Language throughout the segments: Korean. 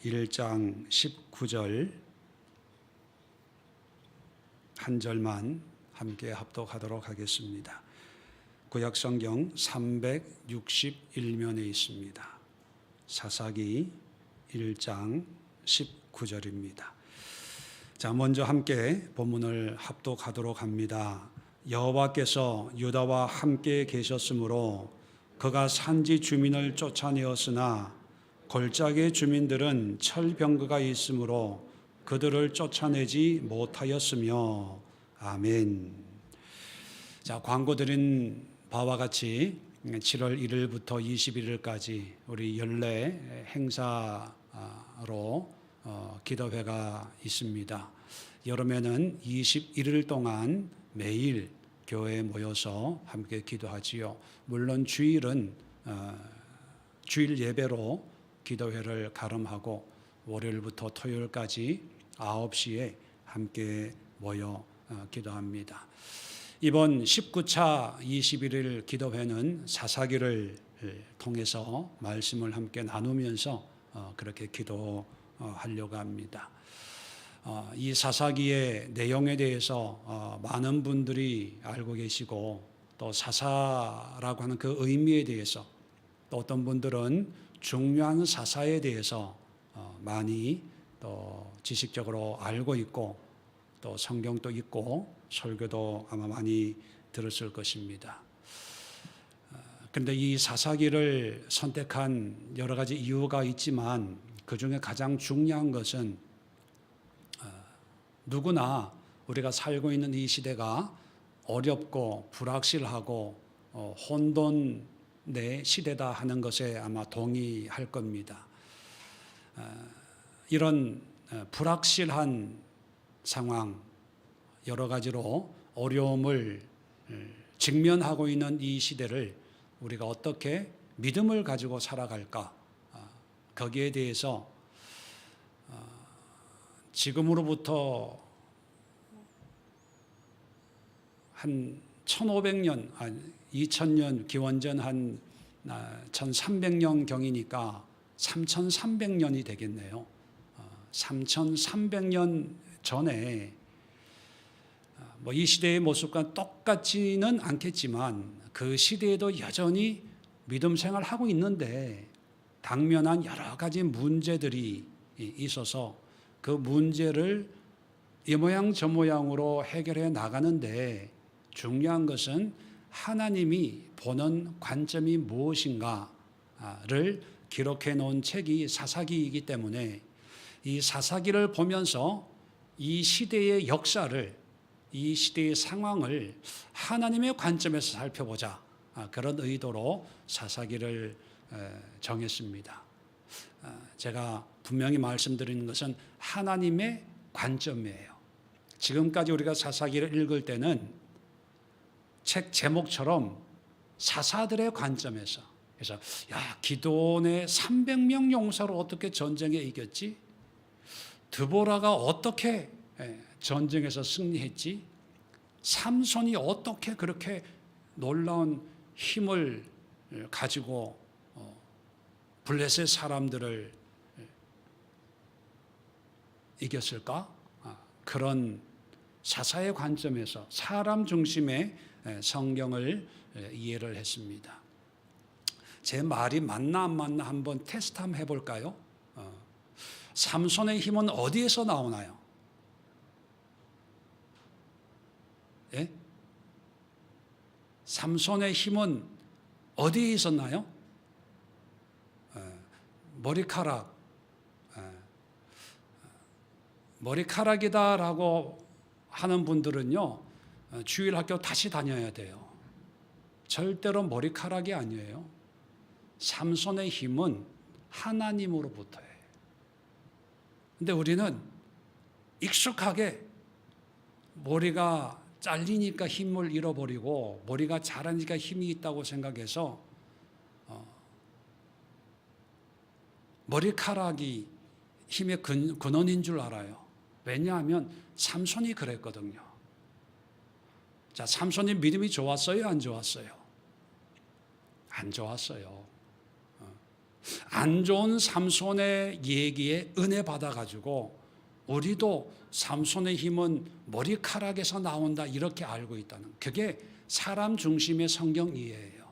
1장 19절 한 절만 함께 합독하도록 하겠습니다. 구약성경 361면에 있습니다. 사사기 1장 19절입니다. 자, 먼저 함께 본문을 합독하도록 합니다. 여호와께서 유다와 함께 계셨으므로 그가 산지 주민을 쫓아내었으나 골짜기 주민들은 철병거가 있으므로 그들을 쫓아내지 못하였으며. 아멘. 자, 광고 드린 바와 같이 7월 1일부터 21일까지 우리 연례 행사로 기도회가 있습니다. 여름에는 21일 동안 매일 교회에 모여서 함께 기도하지요. 물론 주일은 주일 예배로 기도회를 가름하고 월요일부터 토요일까지 9시에 함께 모여 기도합니다. 이번 19차 21일 기도회는 사사기를 통해서 말씀을 함께 나누면서 그렇게 기도하려고 합니다. 이 사사기의 내용에 대해서 많은 분들이 알고 계시고 또 사사라고 하는 그 의미에 대해서 또 어떤 분들은 중요한 사사에 대해서 많이 또 지식적으로 알고 있고 또 성경도 있고 설교도 아마 많이 들었을 것입니다. 그런데 이 사사기를 선택한 여러 가지 이유가 있지만 그 중에 가장 중요한 것은 누구나 우리가 살고 있는 이 시대가 어렵고 불확실하고 혼돈의 시대다 하는 것에 아마 동의할 겁니다. 이런 불확실한 상황, 여러 가지로 어려움을 직면하고 있는 이 시대를 우리가 어떻게 믿음을 가지고 살아갈까? 거기에 대해서 지금으로부터 한 1500년, 2000년 기원전 한 1300년 경이니까 3300년이 되겠네요. 3300년 전에 이 시대의 모습과 똑같지는 않겠지만 그 시대에도 여전히 믿음 생활하고 있는데 당면한 여러 가지 문제들이 있어서 그 문제를 이 모양 저 모양으로 해결해 나가는데 중요한 것은 하나님이 보는 관점이 무엇인가를 기록해 놓은 책이 사사기이기 때문에 이 사사기를 보면서 이 시대의 역사를, 이 시대의 상황을 하나님의 관점에서 살펴보자, 그런 의도로 사사기를 정했습니다. 제가 분명히 말씀드리는 것은 하나님의 관점이에요. 지금까지 우리가 사사기를 읽을 때는 책 제목처럼 사사들의 관점에서, 그래서 기드온의 300명 용사로 어떻게 전쟁에 이겼지? 드보라가 어떻게 전쟁에서 승리했지? 삼손이 어떻게 그렇게 놀라운 힘을 가지고 블레셋 사람들을 이겼을까? 그런 사사의 관점에서 사람 중심의 성경을 이해를 했습니다. 제 말이 맞나 안 맞나 한번 테스트 한번 해볼까요? 삼손의 힘은 어디에서 나오나요? 예? 삼손의 힘은 어디에 있었나요? 머리카락. 머리카락이다라고 하는 분들은요, 주일학교 다시 다녀야 돼요. 절대로 머리카락이 아니에요. 삼손의 힘은 하나님으로부터예요. 근데 우리는 익숙하게 머리가 잘리니까 힘을 잃어버리고 머리가 자라니까 힘이 있다고 생각해서 머리카락이 힘의 근원인 줄 알아요. 왜냐하면 삼손이 그랬거든요. 자, 삼손이 믿음이 좋았어요? 안 좋았어요? 안 좋았어요. 안 좋은 삼손의 얘기에 은혜 받아가지고 우리도 삼손의 힘은 머리카락에서 나온다 이렇게 알고 있다는, 그게 사람 중심의 성경 이해예요.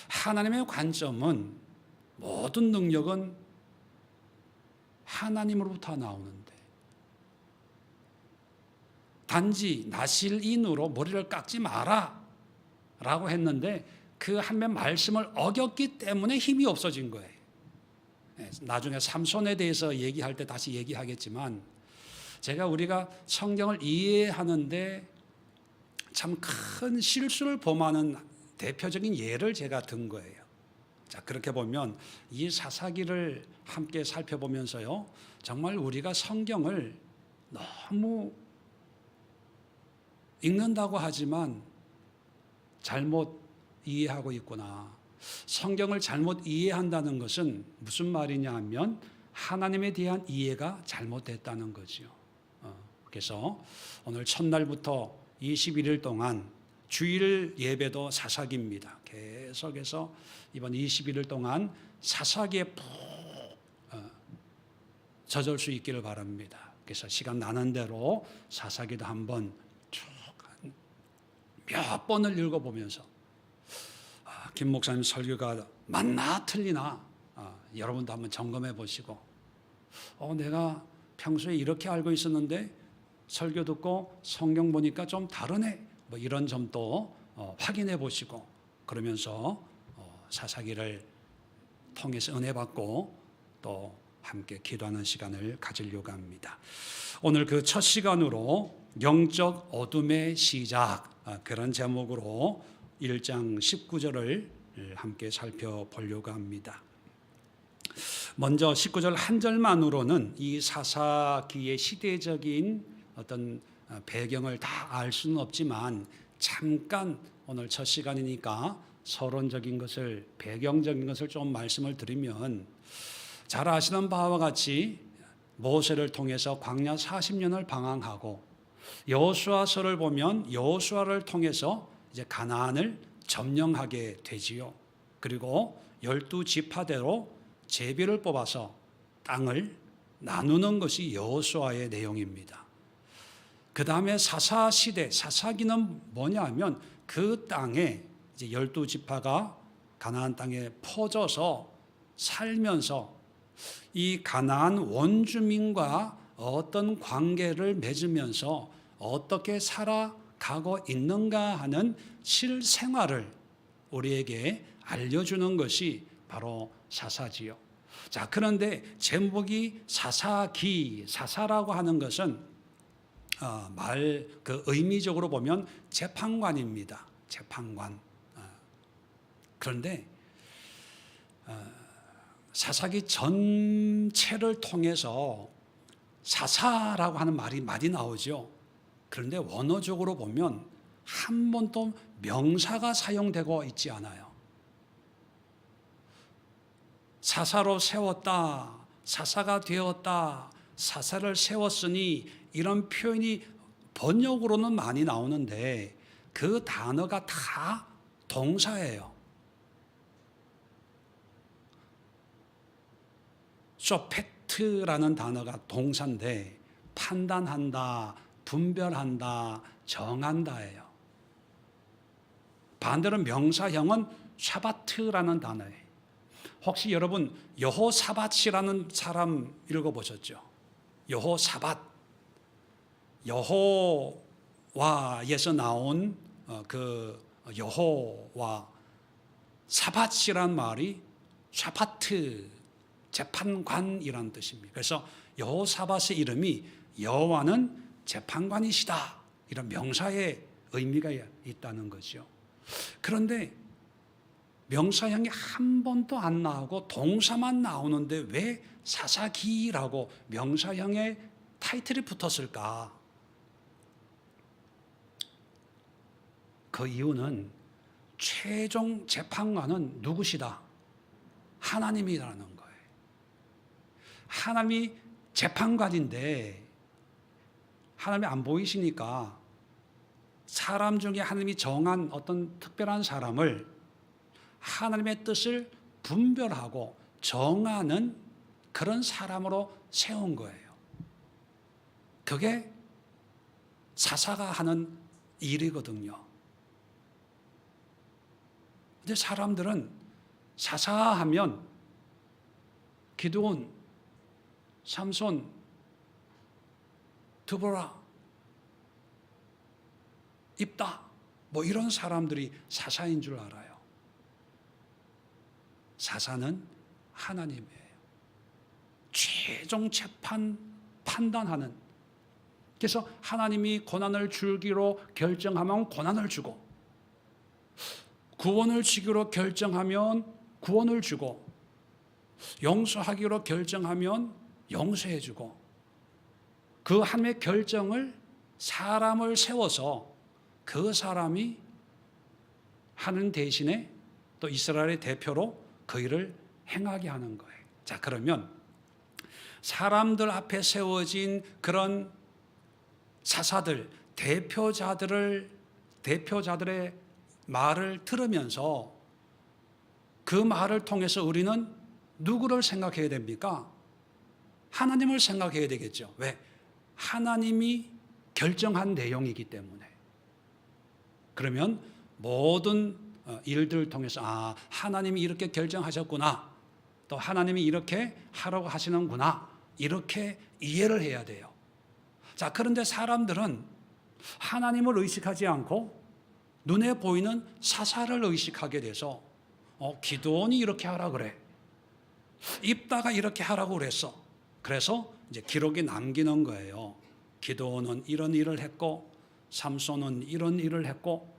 하나님의 관점은 모든 능력은 하나님으로부터 나오는데 단지 나실인으로 머리를 깎지 마라 라고 했는데 그 한면 말씀을 어겼기 때문에 힘이 없어진 거예요. 나중에 삼손에 대해서 얘기할 때 다시 얘기하겠지만, 제가 우리가 성경을 이해하는데 참 큰 실수를 범하는 대표적인 예를 제가 든 거예요. 자, 그렇게 보면 이 사사기를 함께 살펴보면서요, 정말 우리가 성경을 너무 읽는다고 하지만 잘못 이해하고 있구나. 성경을 잘못 이해한다는 것은 무슨 말이냐 하면 하나님에 대한 이해가 잘못됐다는 거죠. 그래서 오늘 첫날부터 21일 동안 주일 예배도 사사기입니다. 계속해서 이번 21일 동안 사사기에 푹 젖을 수 있기를 바랍니다. 그래서 시간 나는 대로 사사기도 한번 쭉 몇 번을 읽어보면서 김 목사님 설교가 맞나 틀리나 여러분도 한번 점검해 보시고, 내가 평소에 이렇게 알고 있었는데 설교 듣고 성경 보니까 좀 다르네, 뭐 이런 점도 확인해 보시고, 그러면서 사사기를 통해서 은혜 받고 또 함께 기도하는 시간을 가지려고 합니다. 오늘 그 첫 시간으로 영적 어둠의 시작, 그런 제목으로 1장 19절을 함께 살펴보려고 합니다. 먼저 19절 한 절만으로는 이 사사기의 시대적인 어떤 배경을 다 알 수는 없지만, 잠깐 오늘 첫 시간이니까 서론적인 것을, 배경적인 것을 좀 말씀을 드리면, 잘 아시는 바와 같이 모세를 통해서 광야 40년을 방황하고, 여호수아서를 보면 여호수아를 통해서 이제 가나안을 점령하게 되지요. 그리고 12지파대로 제비를 뽑아서 땅을 나누는 것이 여호수아의 내용입니다. 그 다음에 사사시대, 사사기는 뭐냐 하면 그 땅에 이제 12지파가 가나안 땅에 퍼져서 살면서 이 가나안 원주민과 어떤 관계를 맺으면서 어떻게 살아가고 있는가 하는 실생활을 우리에게 알려주는 것이 바로 사사지요. 자, 그런데 제목이 사사기, 사사라고 하는 것은 그 의미적으로 보면 재판관입니다. 재판관. 그런데 사사기 전체를 통해서 사사라고 하는 말이 많이 나오죠. 그런데 원어적으로 보면 한 번도 명사가 사용되고 있지 않아요. 사사로 세웠다, 사사가 되었다, 사사를 세웠으니, 이런 표현이 번역으로는 많이 나오는데 그 단어가 다 동사예요. 소펙트라는 단어가 동사인데 판단한다, 분별한다, 정한다예요. 반대로 명사형은 샤바트라는 단어예요. 혹시 여러분 여호사밧이라는 사람 읽어보셨죠? 여호사밧, 여호와에서 나온 그 여호와, 사밧이란 말이 샤바트, 재판관이라는 뜻입니다. 그래서 여호사밧의 이름이 여호와는 재판관이시다, 이런 명사의 의미가 있다는 거죠. 그런데 명사형이 한 번도 안 나오고 동사만 나오는데 왜 사사기라고 명사형의 타이틀이 붙었을까? 그 이유는 최종 재판관은 누구시다? 하나님이라는 거예요. 하나님이 재판관인데 하나님이 안 보이시니까 사람 중에 하나님이 정한 어떤 특별한 사람을 하나님의 뜻을 분별하고 정하는 그런 사람으로 세운 거예요. 그게 사사가 하는 일이거든요. 근데 사람들은 사사하면 기드온, 삼손, 드보라, 입다 뭐 이런 사람들이 사사인 줄 알아요. 사사는 하나님이에요. 최종 재판 판단하는. 그래서 하나님이 고난을 주기로 결정하면 고난을 주고, 구원을 주기로 결정하면 구원을 주고, 용서하기로 결정하면 용서해 주고, 그 하나님의 결정을 사람을 세워서 그 사람이 하는 대신에 또 이스라엘의 대표로 그 일을 행하게 하는 거예요. 자, 그러면 사람들 앞에 세워진 그런 사사들, 대표자들의 말을 들으면서 그 말을 통해서 우리는 누구를 생각해야 됩니까? 하나님을 생각해야 되겠죠. 왜? 하나님이 결정한 내용이기 때문에. 그러면 모든 일들을 통해서 하나님이 이렇게 결정하셨구나, 또 하나님이 이렇게 하라고 하시는구나, 이렇게 이해를 해야 돼요. 자, 그런데 사람들은 하나님을 의식하지 않고 눈에 보이는 사사를 의식하게 돼서 기드온이 이렇게 하라 그래, 입다가 이렇게 하라고 그랬어. 그래서 이제 기록에 남기는 거예요. 기드온은 이런 일을 했고 삼손은 이런 일을 했고.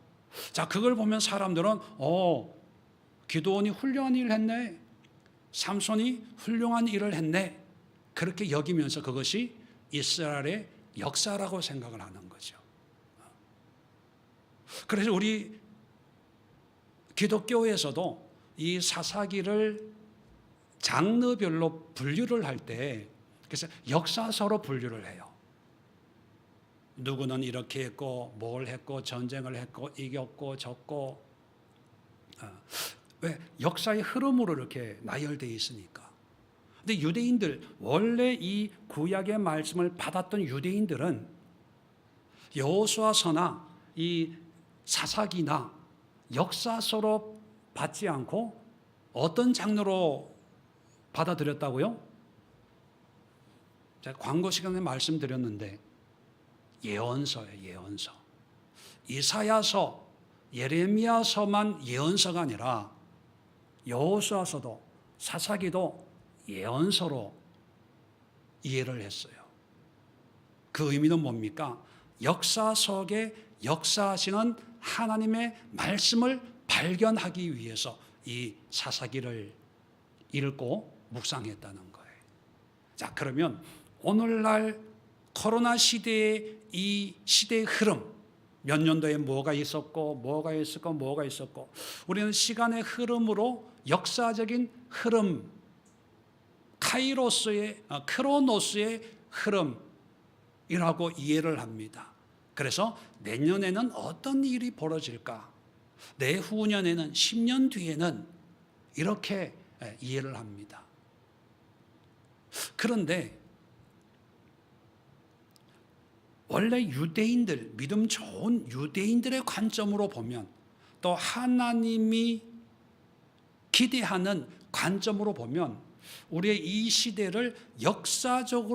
자, 그걸 보면 사람들은 기드온이 훌륭한 일을 했네, 삼손이 훌륭한 일을 했네, 그렇게 여기면서 그것이 이스라엘의 역사라고 생각을 하는 거죠. 그래서 우리 기독교에서도 이 사사기를 장르별로 분류를 할 때, 그래서 역사서로 분류를 해요. 누구는 이렇게 했고 뭘 했고 전쟁을 했고 이겼고 졌고. 왜? 역사의 흐름으로 이렇게 나열되어 있으니까. 근데 유대인들, 원래 이 구약의 말씀을 받았던 유대인들은 여호수아서나 이 사사기나 역사서로 받지 않고 어떤 장르로 받아들였다고요? 제가 광고 시간에 말씀드렸는데 예언서예요. 예언서. 이사야서, 예레미야서만 예언서가 아니라 여호수아서도 사사기도 예언서로 이해를 했어요. 그 의미는 뭡니까? 역사 속에 역사하시는 하나님의 말씀을 발견하기 위해서 이 사사기를 읽고 묵상했다는 거예요. 자, 그러면 오늘날 코로나 시대의 이 시대의 흐름, 몇 년도에 뭐가 있었고 뭐가 있었고 뭐가 있었고, 우리는 시간의 흐름으로 역사적인 흐름, 크로노스의 흐름이라고 이해를 합니다. 그래서 내년에는 어떤 일이 벌어질까, 내후년에는 10년 뒤에는 이렇게 이해를 합니다. 그런데 원래 유대인들, 믿음 좋은 유대인들의 관점으로 보면, 또 하나님이 기대하는 관점으로 보면, 우리의 이 시대를 역사적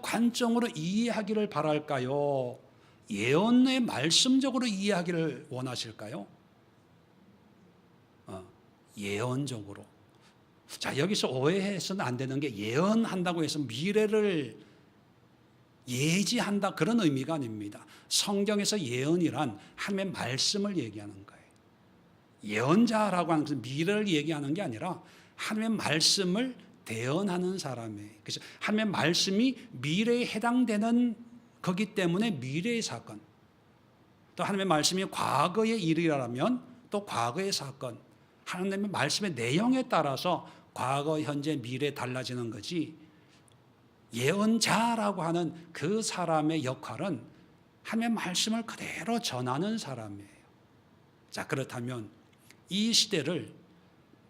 관점으로 이해하기를 바랄까요? 예언의 말씀적으로 이해하기를 원하실까요? 예언적으로. 자, 여기서 오해해서는 안 되는 게, 예언한다고 해서 미래를 예지한다, 그런 의미가 아닙니다. 성경에서 예언이란 하나님의 말씀을 얘기하는 거예요. 예언자라고 하는 것은 미래를 얘기하는 게 아니라 하나님의 말씀을 대언하는 사람이에요. 그래서 하나님의 말씀이 미래에 해당되는 거기 때문에 미래의 사건, 또 하나님의 말씀이 과거의 일이라면 또 과거의 사건, 하나님의 말씀의 내용에 따라서 과거, 현재, 미래 달라지는 거지, 예언자라고 하는 그 사람의 역할은 하나님의 말씀을 그대로 전하는 사람이에요. 자, 그렇다면 이 시대를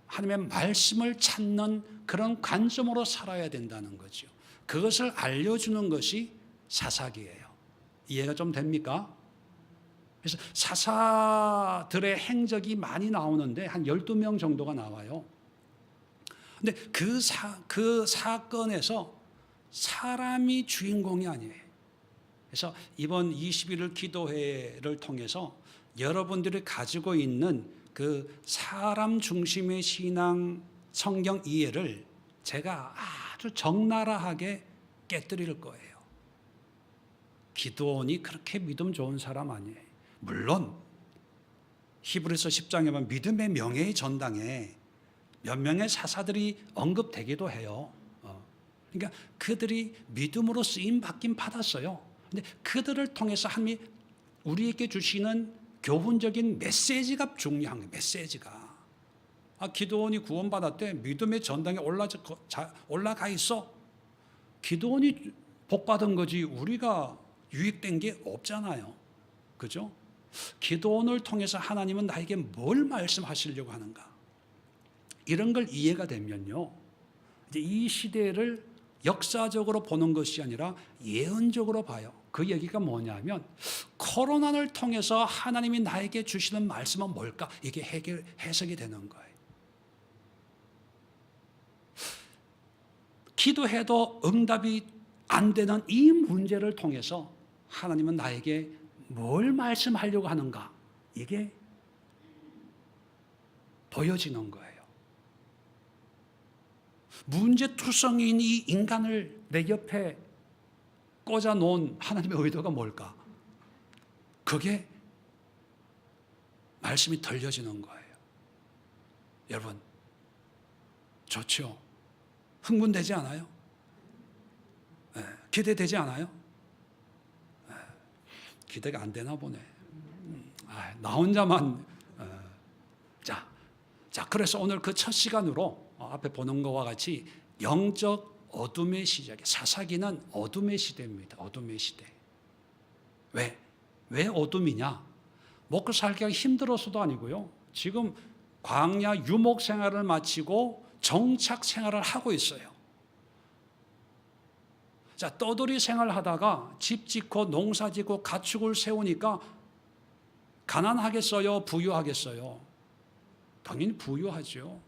하나님의 말씀을 찾는 그런 관점으로 살아야 된다는 거죠. 그것을 알려주는 것이 사사기예요. 이해가 좀 됩니까? 그래서 사사들의 행적이 많이 나오는데 한 12명 정도가 나와요. 근데 그 사건에서 사람이 주인공이 아니에요. 그래서 이번 21일 기도회를 통해서 여러분들이 가지고 있는 그 사람 중심의 신앙 성경 이해를 제가 아주 적나라하게 깨뜨릴 거예요. 기드온이 그렇게 믿음 좋은 사람 아니에요. 물론 히브리서 10장에 보면 믿음의 명예의 전당에 몇 명의 사사들이 언급되기도 해요. 그러니까 그들이 믿음으로 쓰임 받긴 받았어요. 근데 그들을 통해서 하나님이 우리에게 주시는 교훈적인 메시지가 중요한 거예요. 메시지가. 기드온이 구원받았대. 믿음의 전당에 올라가 있어. 기드온이 복받은 거지 우리가 유익된 게 없잖아요. 그죠? 기드온을 통해서 하나님은 나에게 뭘 말씀하시려고 하는가? 이런 걸 이해가 되면요. 이제 이 시대를 역사적으로 보는 것이 아니라 예언적으로 봐요. 그 얘기가 뭐냐면 코로나를 통해서 하나님이 나에게 주시는 말씀은 뭘까? 이게 해석이 되는 거예요. 기도해도 응답이 안 되는 이 문제를 통해서 하나님은 나에게 뭘 말씀하려고 하는가? 이게 보여지는 거예요. 문제투성이인 이 인간을 내 옆에 꽂아 놓은 하나님의 의도가 뭘까? 그게 말씀이 들려지는 거예요. 여러분, 좋죠? 흥분되지 않아요? 네, 기대되지 않아요? 네, 기대가 안 되나 보네. 나 혼자만. 자, 그래서 오늘 그 첫 시간으로 앞에 보는 것과 같이 영적 어둠의 시작이, 사사기는 어둠의 시대입니다. 어둠의 시대. 왜 어둠이냐? 먹고 살기가 힘들어서도 아니고요. 지금 광야 유목 생활을 마치고 정착 생활을 하고 있어요. 자, 떠돌이 생활하다가 집 짓고 농사 짓고 가축을 세우니까 가난하겠어요? 부유하겠어요? 당연히 부유하죠.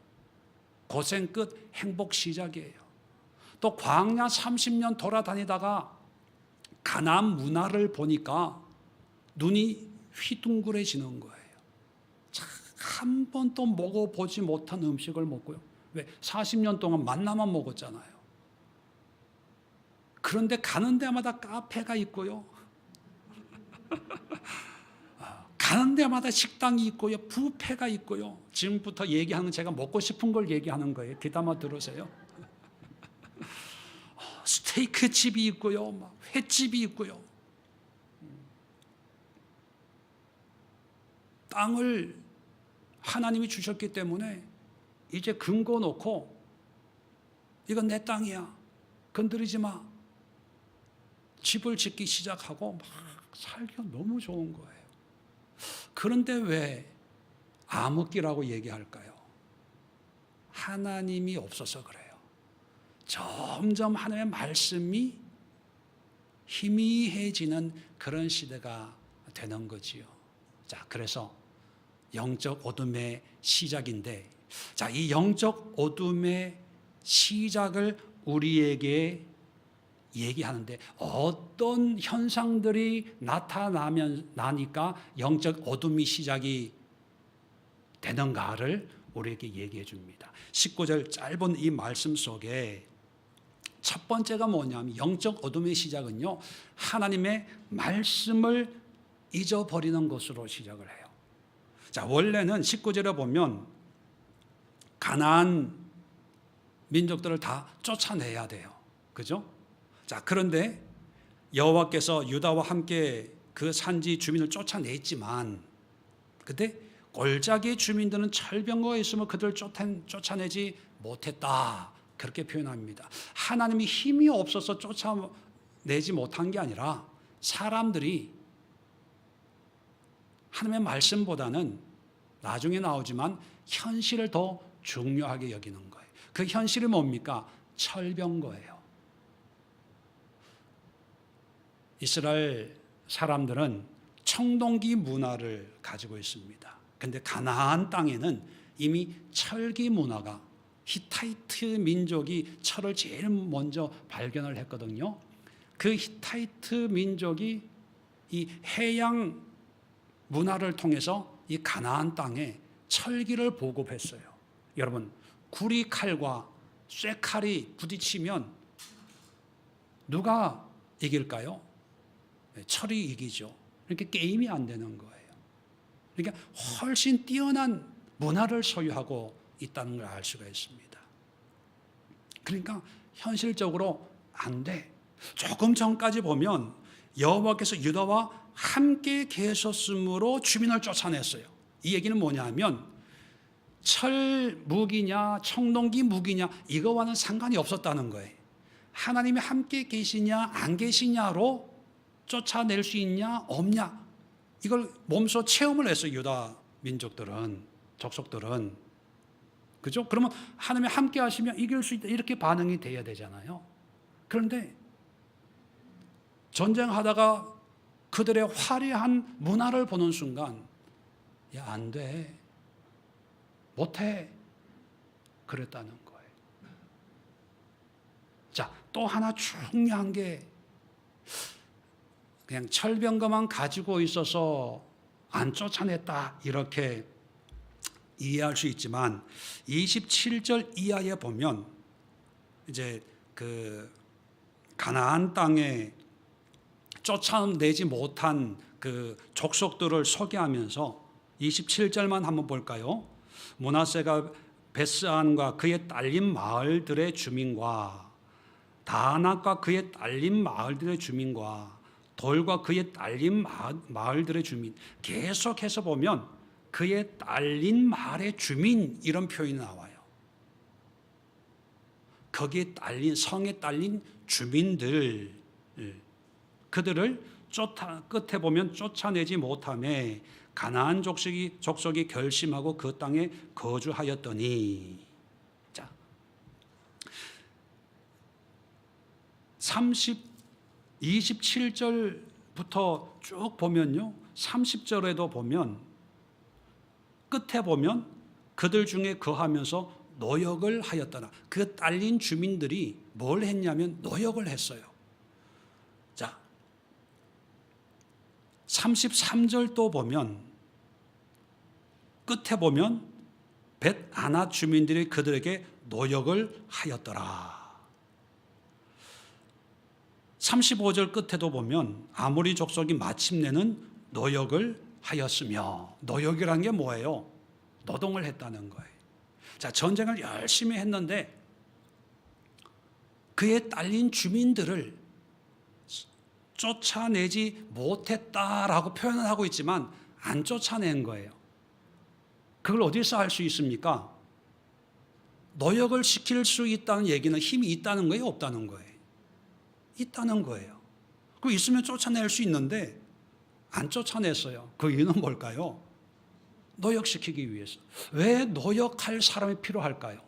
고생 끝 행복 시작이에요. 또 광야 30년 돌아다니다가 가나안 문화를 보니까 눈이 휘둥그레지는 거예요. 한 번도 먹어보지 못한 음식을 먹고요. 왜? 40년 동안 만나만 먹었잖아요. 그런데 가는 데마다 카페가 있고요. 가는 데마다 식당이 있고요. 뷔페가 있고요. 지금부터 얘기하는 제가 먹고 싶은 걸 얘기하는 거예요. 귀담아 들으세요. 스테이크 집이 있고요. 횟집이 있고요. 땅을 하나님이 주셨기 때문에 이제 금고 놓고 이건 내 땅이야. 건드리지 마. 집을 짓기 시작하고 막 살기가 너무 좋은 거예요. 그런데 왜 암흑기라고 얘기할까요? 하나님이 없어서 그래요. 점점 하나님의 말씀이 희미해지는 그런 시대가 되는 거지요. 자, 그래서 영적 어둠의 시작인데, 자, 이 영적 어둠의 시작을 우리에게 얘기하는데 어떤 현상들이 나니까 영적 어둠이 시작이 되는가를 우리에게 얘기해 줍니다. 19절 짧은 이 말씀 속에 첫 번째가 뭐냐면 영적 어둠의 시작은요, 하나님의 말씀을 잊어버리는 것으로 시작을 해요. 자, 원래는 19절에 보면 가나안 민족들을 다 쫓아내야 돼요. 그죠? 자, 그런데 여호와께서 유다와 함께 그 산지 주민을 쫓아냈지만 그때 골짜기 주민들은 철병거가 있으면 그들을 쫓아내지 못했다. 그렇게 표현합니다. 하나님이 힘이 없어서 쫓아내지 못한 게 아니라 사람들이 하나님의 말씀보다는 나중에 나오지만 현실을 더 중요하게 여기는 거예요. 그 현실이 뭡니까? 철병 거예요. 이스라엘 사람들은 청동기 문화를 가지고 있습니다. 그런데 가나안 땅에는 이미 철기 문화가, 히타이트 민족이 철을 제일 먼저 발견을 했거든요. 그 히타이트 민족이 이 해양 문화를 통해서 이 가나안 땅에 철기를 보급했어요. 여러분, 구리 칼과 쇠칼이 부딪히면 누가 이길까요? 철이 이기죠. 그러니까 게임이 안 되는 거예요. 그러니까 훨씬 뛰어난 문화를 소유하고 있다는 걸 알 수가 있습니다. 그러니까 현실적으로 안 돼. 조금 전까지 보면 여호와께서 유다와 함께 계셨으므로 주민을 쫓아냈어요. 이 얘기는 뭐냐면 철 무기냐 청동기 무기냐 이거와는 상관이 없었다는 거예요. 하나님이 함께 계시냐 안 계시냐로 쫓아낼 수 있냐 없냐 이걸 몸소 체험을 했어요. 유다 민족들은, 족속들은. 그죠? 그러면 하나님이 함께 하시면 이길 수 있다 이렇게 반응이 돼야 되잖아요. 그런데 전쟁하다가 그들의 화려한 문화를 보는 순간 야, 안 돼. 못해. 그랬다는 거예요. 자, 또 하나 중요한 게 그냥 철병거만 가지고 있어서 안 쫓아냈다 이렇게 이해할 수 있지만 27절 이하에 보면 이제 그 가나안 땅에 쫓아내지 못한 그 족속들을 소개하면서 27절만 한번 볼까요? 므낫세가 베스안과 그의 딸린 마을들의 주민과 다낙과 그의 딸린 마을들의 주민과 돌과 그의 딸린 마을들의 주민, 계속해서 보면 그의 딸린 마을의 주민 이런 표현이 나와요. 거기에 딸린, 성에 딸린 주민들, 그들을 끝에 보면 쫓아내지 못하매 가나안 족속이 결심하고 그 땅에 거주하였더니, 자, 27절부터 쭉 보면요, 30절에도 보면 끝에 보면 그들 중에 거하면서 노역을 하였더라. 그 딸린 주민들이 뭘 했냐면 노역을 했어요. 자, 33절도 보면 끝에 보면 벳아나 주민들이 그들에게 노역을 하였더라. 35절 끝에도 보면 아모리 족속이 마침내는 노역을 하였으며, 노역이라는 게 뭐예요? 노동을 했다는 거예요. 자, 전쟁을 열심히 했는데 그의 딸린 주민들을 쫓아내지 못했다라고 표현을 하고 있지만 안 쫓아낸 거예요. 그걸 어디서 알 수 있습니까? 노역을 시킬 수 있다는 얘기는 힘이 있다는 거예요, 없다는 거예요? 있다는 거예요. 그 있으면 쫓아낼 수 있는데 안 쫓아냈어요. 그 이유는 뭘까요? 노역시키기 위해서. 왜 노역할 사람이 필요할까요?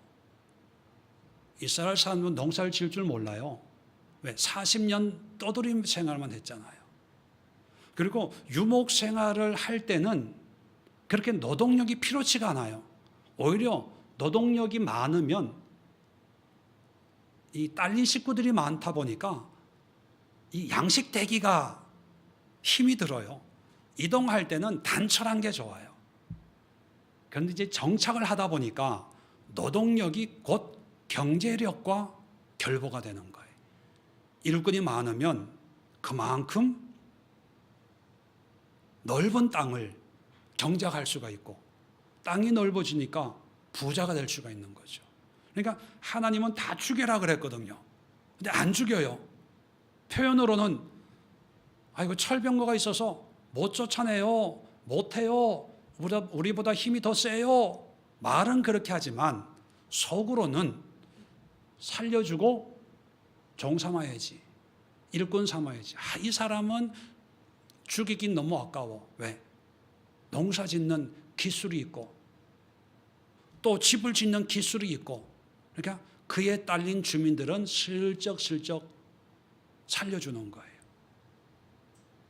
이스라엘 사람들은 농사를 지을 줄 몰라요. 왜? 40년 떠돌이 생활만 했잖아요. 그리고 유목 생활을 할 때는 그렇게 노동력이 필요치가 않아요. 오히려 노동력이 많으면 이 딸린 식구들이 많다 보니까 이 양식 대기가 힘이 들어요. 이동할 때는 단철한 게 좋아요. 그런데 이제 정착을 하다 보니까 노동력이 곧 경제력과 결보가 되는 거예요. 일꾼이 많으면 그만큼 넓은 땅을 경작할 수가 있고, 땅이 넓어지니까 부자가 될 수가 있는 거죠. 그러니까 하나님은 다 죽여라 그랬거든요. 근데 안 죽여요. 표현으로는 아이고 철병거가 있어서 못 쫓아내요, 못해요, 우리보다 힘이 더 세요, 말은 그렇게 하지만 속으로는 살려주고 종 삼아야지, 일꾼 삼아야지. 이 사람은 죽이긴 너무 아까워. 왜? 농사 짓는 기술이 있고 또 집을 짓는 기술이 있고, 그러니까 그에 딸린 주민들은 슬쩍슬쩍 살려주는 거예요.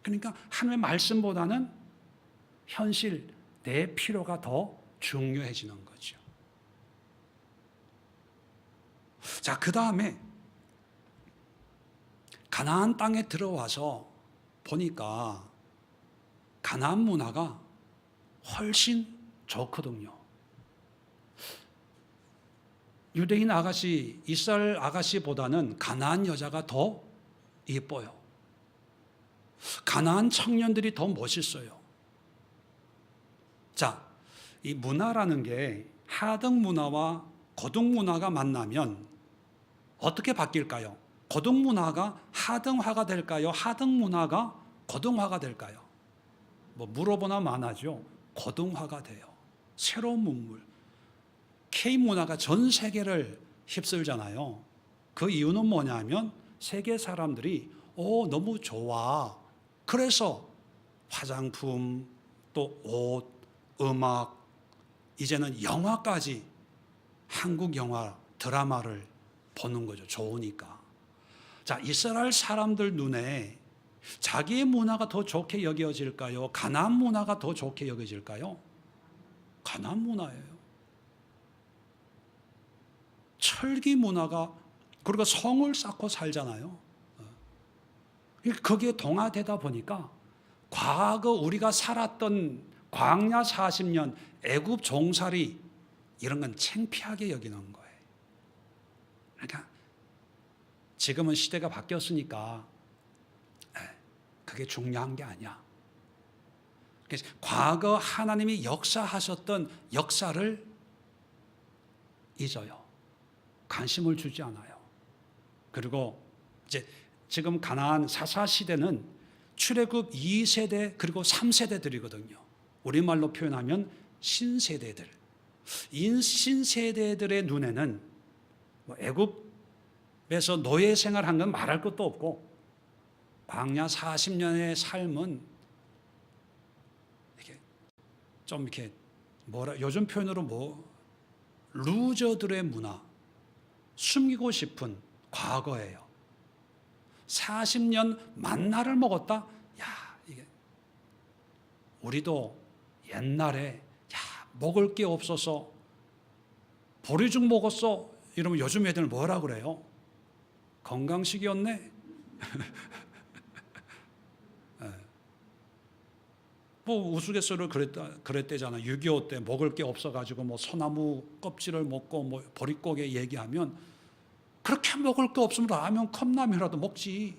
그러니까 하나님의 말씀보다는 현실, 내 필요가 더 중요해지는 거죠. 자, 그 다음에 가나안 땅에 들어와서 보니까 가나안 문화가 훨씬 좋거든요. 유대인 아가씨, 이스라엘 아가씨보다는 가나안 여자가 더 예뻐요. 가나안 청년들이 더 멋있어요. 자, 이 문화라는 게 하등 문화와 고등 문화가 만나면 어떻게 바뀔까요? 고등 문화가 하등화가 될까요? 하등 문화가 고등화가 될까요? 뭐 물어보나 마나죠. 고등화가 돼요. 새로운 문물. K문화가 전 세계를 휩쓸잖아요. 그 이유는 뭐냐면 세계 사람들이 너무 좋아. 그래서 화장품, 또 옷, 음악, 이제는 영화까지 한국 영화, 드라마를 보는 거죠. 좋으니까. 자, 이스라엘 사람들 눈에 자기의 문화가 더 좋게 여겨질까요? 가나안 문화가 더 좋게 여겨질까요? 가나안 문화예요. 철기 문화가, 그리고 성을 쌓고 살잖아요. 거기에 동화되다 보니까 과거 우리가 살았던 광야 40년, 애굽 종살이, 이런 건 창피하게 여기는 거예요. 그러니까 지금은 시대가 바뀌었으니까 그게 중요한 게 아니야. 그래서 과거 하나님이 역사하셨던 역사를 잊어요. 관심을 주지 않아요. 그리고 이제 지금 가나안 사사 시대는 출애굽 2세대 그리고 3세대들이거든요. 우리말로 표현하면 신세대들. 이 신세대들의 눈에는 애굽에서 노예 생활한 건 말할 것도 없고, 광야 40년의 삶은 이렇게 좀 이렇게 요즘 표현으로 루저들의 문화, 숨기고 싶은 과거예요. 40년 만나를 먹었다? 이게 우리도 옛날에 먹을 게 없어서 보리죽 먹었어. 이러면 요즘 애들 뭐라 그래요? 건강식이었네. 우스갯소리를 그랬대잖아. 6.25 때 먹을 게 없어가지고 소나무 껍질을 먹고 보릿고개 얘기하면, 그렇게 먹을 게 없으면 라면 컵라면이라도 먹지.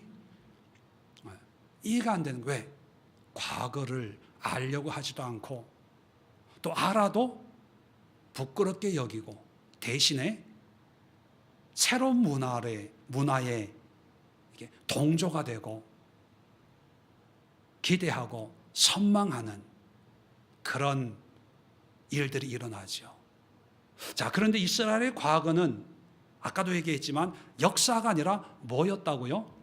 이해가 안 되는 거예요. 왜? 과거를 알려고 하지도 않고, 또 알아도 부끄럽게 여기고, 대신에 새로운 문화에 동조가 되고 기대하고 선망하는 그런 일들이 일어나죠. 자, 그런데 이스라엘의 과거는 아까도 얘기했지만 역사가 아니라 뭐였다고요?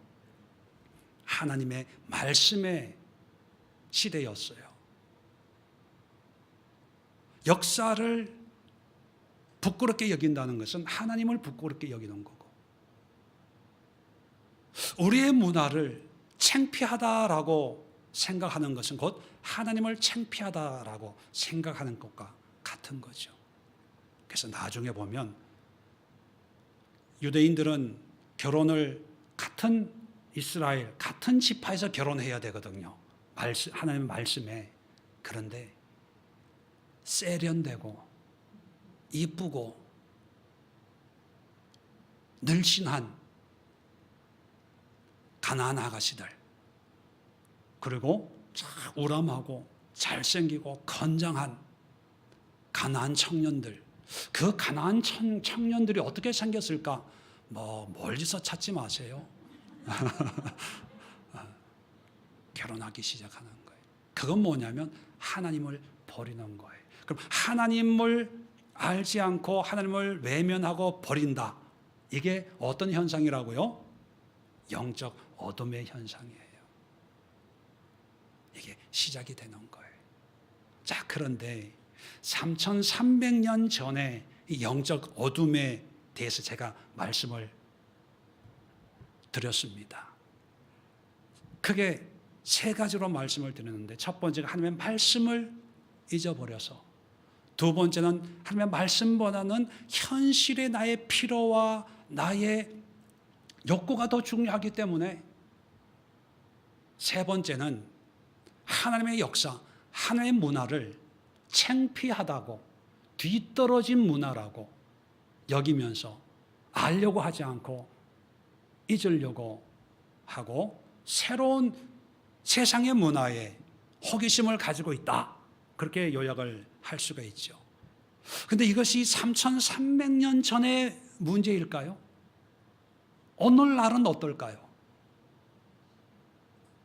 하나님의 말씀의 시대였어요. 역사를 부끄럽게 여긴다는 것은 하나님을 부끄럽게 여기는 거고, 우리의 문화를 창피하다라고 생각하는 것은 곧 하나님을 창피하다라고 생각하는 것과 같은 거죠. 그래서 나중에 보면 유대인들은 결혼을 같은 이스라엘, 같은 지파에서 결혼해야 되거든요. 하나님의 말씀에. 그런데 세련되고 이쁘고 늘씬한 가나안 아가씨들, 그리고 우람하고 잘생기고 건장한 가나안 청년들, 그 가나안 청년들이 어떻게 생겼을까? 멀리서 찾지 마세요. 결혼하기 시작하는 거예요. 그건 뭐냐면 하나님을 버리는 거예요. 그럼 하나님을 알지 않고 하나님을 외면하고 버린다. 이게 어떤 현상이라고요? 영적 어둠의 현상이에요. 이게 시작이 되는 거예요. 자, 그런데 3300년 전에 이 영적 어둠에 대해서 제가 말씀을 드렸습니다. 크게 세 가지로 말씀을 드렸는데, 첫 번째가 하나님의 말씀을 잊어버려서, 두 번째는 하나님의 말씀보다는 현실의 나의 필요와 나의 욕구가 더 중요하기 때문에, 세 번째는 하나님의 역사, 하나님의 문화를 창피하다고, 뒤떨어진 문화라고 여기면서 알려고 하지 않고 잊으려고 하고 새로운 세상의 문화에 호기심을 가지고 있다, 그렇게 요약을 할 수가 있죠. 그런데 이것이 3300년 전의 문제일까요? 오늘날은 어떨까요?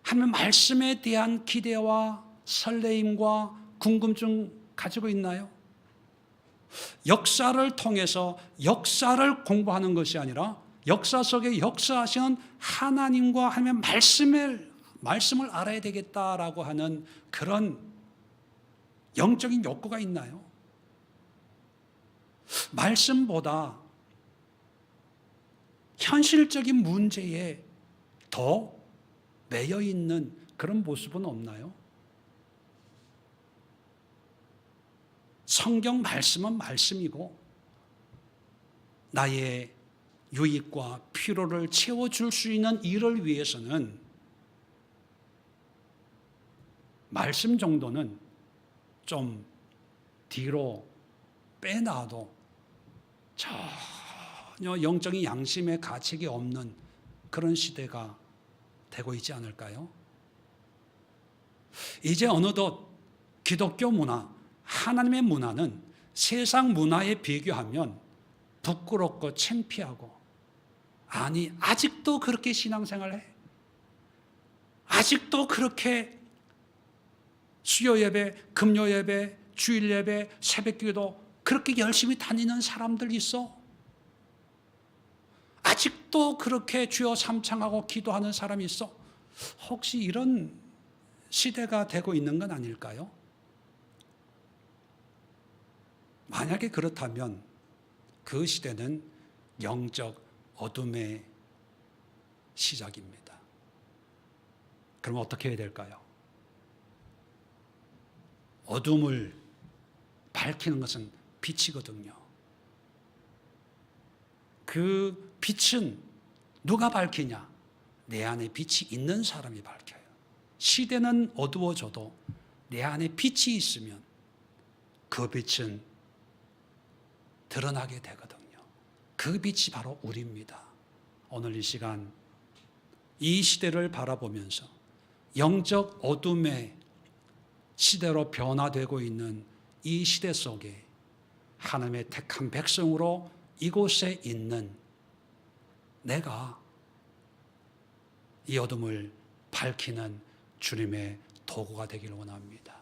하나님의 말씀에 대한 기대와 설레임과 궁금증 가지고 있나요? 역사를 통해서 역사를 공부하는 것이 아니라 역사 속에 역사하시는 하나님과 하나님의 말씀을 알아야 되겠다라고 하는 그런 영적인 욕구가 있나요? 말씀보다 현실적인 문제에 더 매여 있는 그런 모습은 없나요? 성경 말씀은 말씀이고 나의 유익과 필요를 채워줄 수 있는 일을 위해서는 말씀 정도는 좀 뒤로 빼놔도 전혀 영적인 양심의 가책이 없는 그런 시대가 되고 있지 않을까요? 이제 어느덧 기독교 문화, 하나님의 문화는 세상 문화에 비교하면 부끄럽고 창피하고, 아니 아직도 그렇게 신앙생활을 해? 아직도 그렇게 수요예배, 금요예배, 주일예배, 새벽기도 그렇게 열심히 다니는 사람들 있어? 아직도 그렇게 주여 삼창하고 기도하는 사람이 있어? 혹시 이런 시대가 되고 있는 건 아닐까요? 만약에 그렇다면 그 시대는 영적 어둠의 시작입니다. 그럼 어떻게 해야 될까요? 어둠을 밝히는 것은 빛이거든요. 그 빛은 누가 밝히냐? 내 안에 빛이 있는 사람이 밝혀요. 시대는 어두워져도 내 안에 빛이 있으면 그 빛은 드러나게 되거든요. 그 빛이 바로 우리입니다. 오늘 이 시간 이 시대를 바라보면서 영적 어둠의 시대로 변화되고 있는 이 시대 속에 하나님의 택한 백성으로 이곳에 있는 내가 이 어둠을 밝히는 주님의 도구가 되기를 원합니다.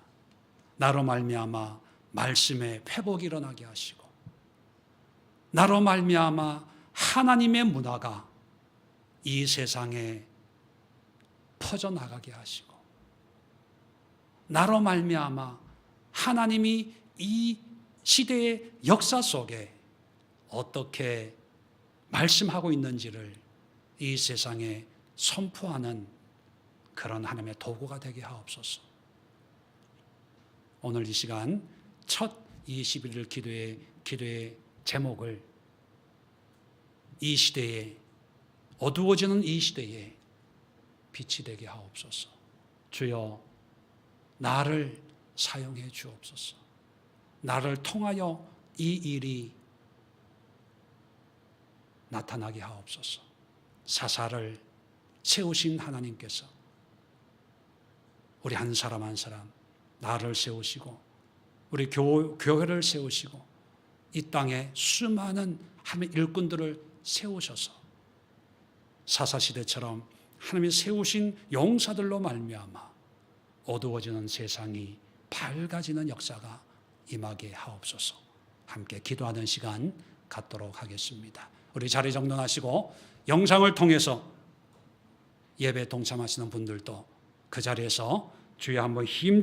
나로 말미암아 말씀의 회복이 일어나게 하시고, 나로 말미암아 하나님의 문화가 이 세상에 퍼져나가게 하시고, 나로 말미암아 하나님이 이 시대의 역사 속에 어떻게 말씀하고 있는지를 이 세상에 선포하는 그런 하나님의 도구가 되게 하옵소서. 오늘 이 시간 첫 21일 기도의 제목을 이 시대에, 어두워지는 이 시대에 빛이 되게 하옵소서. 주여 나를 사용해 주옵소서. 나를 통하여 이 일이 나타나게 하옵소서. 사사를 세우신 하나님께서 우리 한 사람 한 사람, 나를 세우시고 우리 교회를 세우시고 이 땅에 수많은 하나님의 일꾼들을 세우셔서 사사시대처럼 하나님이 세우신 용사들로 말미암아 어두워지는 세상이 밝아지는 역사가 임하게 하옵소서. 함께 기도하는 시간 갖도록 하겠습니다. 우리 자리 정돈하시고 영상을 통해서 예배 동참하시는 분들도 그 자리에서 주여 한번 힘